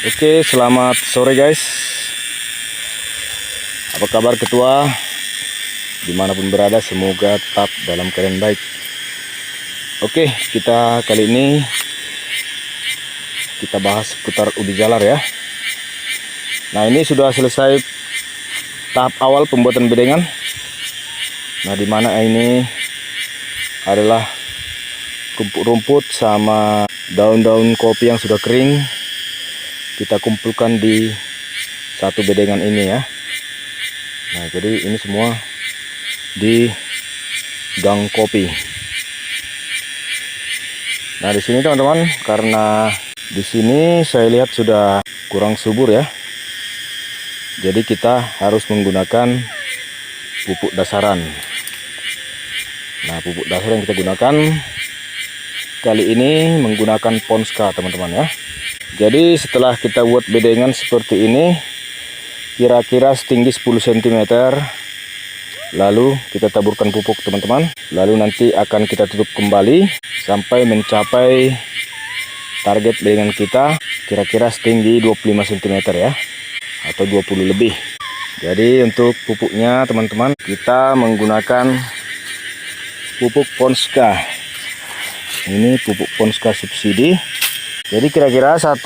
Oke, selamat sore guys. Apa kabar ketua? Dimanapun berada, semoga tetap dalam keadaan baik. Oke, kita kali ini kita bahas seputar ubi jalar ya. Nah, ini sudah selesai tahap awal pembuatan bedengan. Nah, dimana ini adalah rumput sama daun-daun kopi yang sudah kering. Kita kumpulkan di satu bedengan ini ya. Nah, jadi ini semua di gang kopi. Nah, di sini teman-teman, karena di sini saya lihat sudah kurang subur ya. Jadi kita harus menggunakan pupuk dasaran. Nah, pupuk dasar yang kita gunakan kali ini menggunakan Ponska teman-teman ya. Jadi setelah kita buat bedengan seperti ini, kira-kira setinggi 10 cm, lalu kita taburkan pupuk teman-teman. Lalu nanti akan kita tutup kembali sampai mencapai target bedengan kita, kira-kira setinggi 25 cm ya, atau 20 lebih. Jadi untuk pupuknya teman-teman, kita menggunakan pupuk Ponska. Ini pupuk Ponska subsidi. Jadi kira-kira 1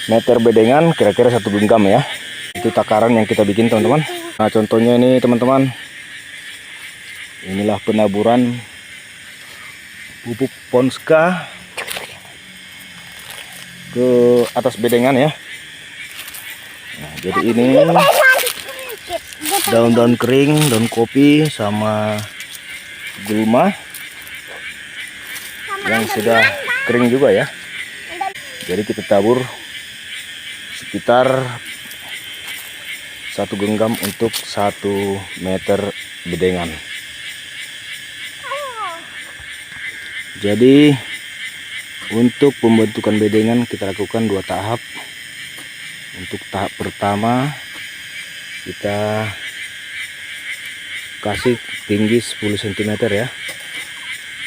meter bedengan kira-kira 1 genggam ya. Itu takaran yang kita bikin teman-teman. Nah, contohnya ini teman-teman. Inilah penaburan pupuk Ponska ke atas bedengan ya. Nah, jadi ini daun-daun kering, daun kopi sama gulma yang sudah kering juga ya. Jadi kita tabur sekitar 1 genggam untuk 1 meter bedengan. Jadi untuk pembentukan bedengan kita lakukan 2 tahap. Untuk tahap pertama kita kasih tinggi 10 cm ya,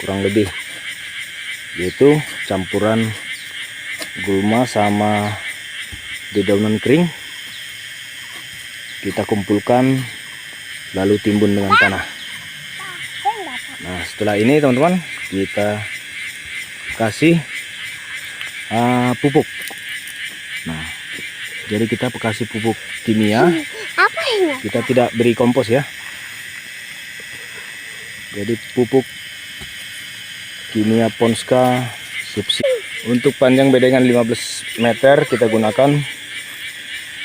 kurang lebih, yaitu campuran gulma sama dedaunan kering. Kita kumpulkan lalu timbun dengan tanah. Nah, setelah ini teman-teman, kita kasih pupuk. Nah, jadi kita kasih pupuk kimia. Kita tidak beri kompos ya. Jadi pupuk kimia Ponska subsidi. Untuk panjang bedengan 15 meter kita gunakan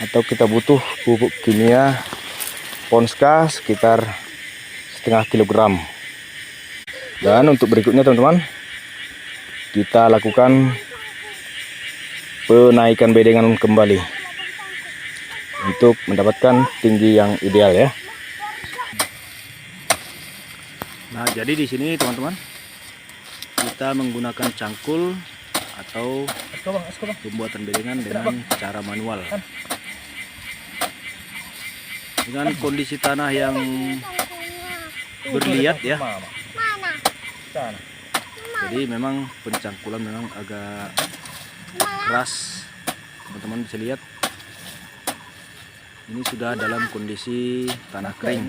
atau kita butuh pupuk kimia Ponska sekitar setengah kilogram. Dan untuk berikutnya teman-teman, kita lakukan penaikan bedengan kembali untuk mendapatkan tinggi yang ideal ya. Nah, jadi di sini teman-teman, kita menggunakan cangkul atau pembuatan bedengan dengan cara manual. Dengan kondisi tanah yang berliat ya. Jadi memang pencangkulan memang agak keras. Teman-teman bisa lihat. Ini sudah dalam kondisi tanah kering.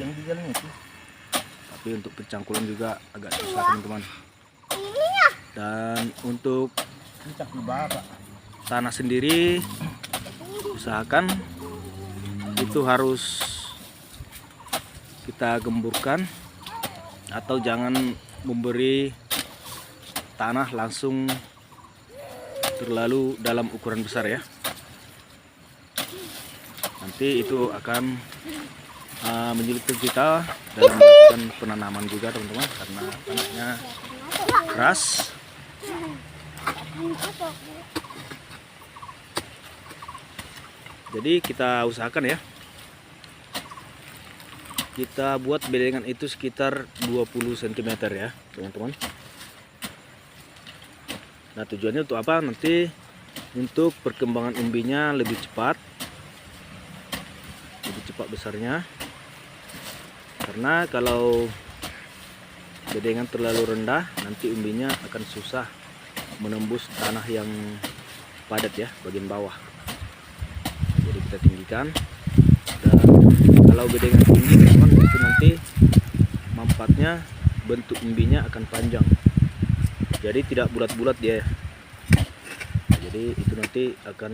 Tapi untuk pencangkulan juga agak susah teman-teman. Dan untuk tanah sendiri usahakan itu harus kita gemburkan atau jangan memberi tanah langsung terlalu dalam ukuran besar ya. Nanti itu akan menyulitkan kita dalam melakukan penanaman juga teman-teman, karena tanahnya keras. Jadi kita usahakan ya, kita buat bedengan itu sekitar 20 cm ya teman-teman. Nah, tujuannya untuk apa? Nanti untuk perkembangan umbinya lebih cepat besarnya. Karena kalau bedengan terlalu rendah, nanti umbinya akan susah menembus tanah yang padat ya bagian bawah. Jadi kita tinggikan, dan kalau bedengan tinggi teman-teman, itu nanti manfaatnya bentuk umbinya akan panjang, jadi tidak bulat-bulat dia. Jadi itu nanti akan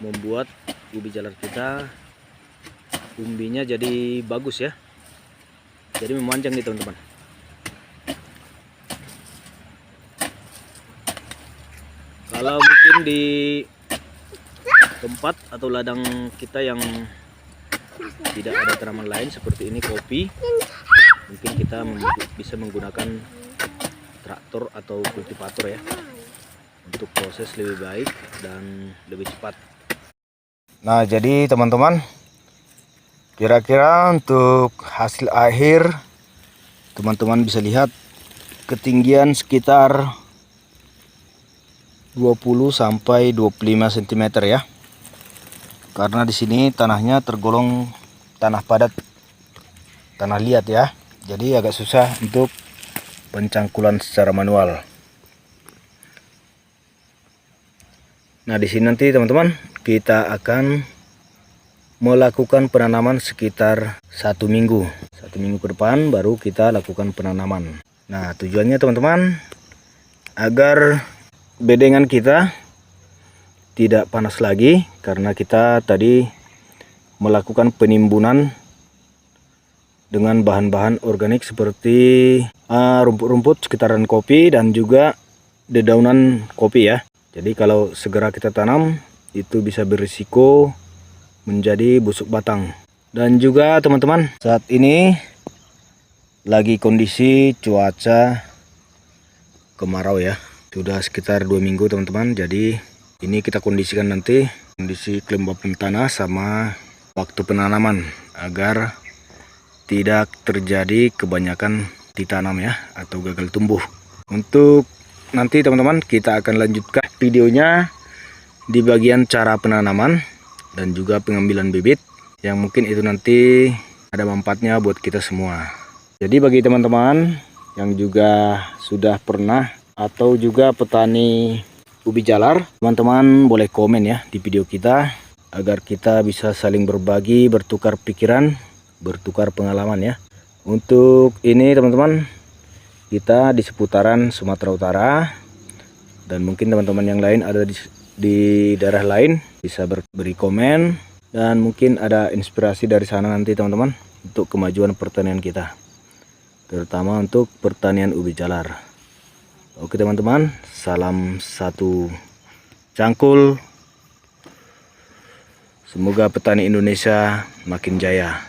membuat ubi jalar kita umbinya jadi bagus ya, jadi memanjang nih teman-teman. Kalau mungkin di tempat atau ladang kita yang tidak ada tanaman lain seperti ini kopi, mungkin kita bisa menggunakan traktor atau kultivator ya, untuk proses lebih baik dan lebih cepat. Nah, jadi teman-teman, kira-kira untuk hasil akhir teman-teman bisa lihat ketinggian sekitar 20 sampai 25 cm ya. Karena di sini tanahnya tergolong tanah padat, tanah liat ya. Jadi agak susah untuk pencangkulan secara manual. Nah, di sini nanti teman-teman kita akan melakukan penanaman sekitar 1 minggu. 1 minggu ke depan baru kita lakukan penanaman. Nah, tujuannya teman-teman agar bedengan kita tidak panas lagi, karena kita tadi melakukan penimbunan dengan bahan-bahan organik seperti rumput-rumput sekitaran kopi dan juga dedaunan kopi ya. Jadi kalau segera kita tanam itu bisa berisiko menjadi busuk batang. Dan juga teman-teman, saat ini lagi kondisi cuaca kemarau ya. Sudah sekitar 2 minggu teman-teman. Jadi ini kita kondisikan nanti kondisi kelembapan tanah sama waktu penanaman agar tidak terjadi kebanyakan ditanam ya, atau gagal tumbuh. Untuk nanti teman-teman kita akan lanjutkan videonya di bagian cara penanaman dan juga pengambilan bibit, yang mungkin itu nanti ada manfaatnya buat kita semua. Jadi bagi teman-teman yang juga sudah pernah atau juga petani ubi jalar, teman-teman boleh komen ya di video kita, agar kita bisa saling berbagi, bertukar pikiran, bertukar pengalaman ya. Untuk ini teman-teman, kita di seputaran Sumatera Utara, dan mungkin teman-teman yang lain ada di daerah lain bisa beri komen, dan mungkin ada inspirasi dari sana nanti teman-teman untuk kemajuan pertanian kita, terutama untuk pertanian ubi jalar. Oke teman-teman, salam satu cangkul. Semoga petani Indonesia makin jaya.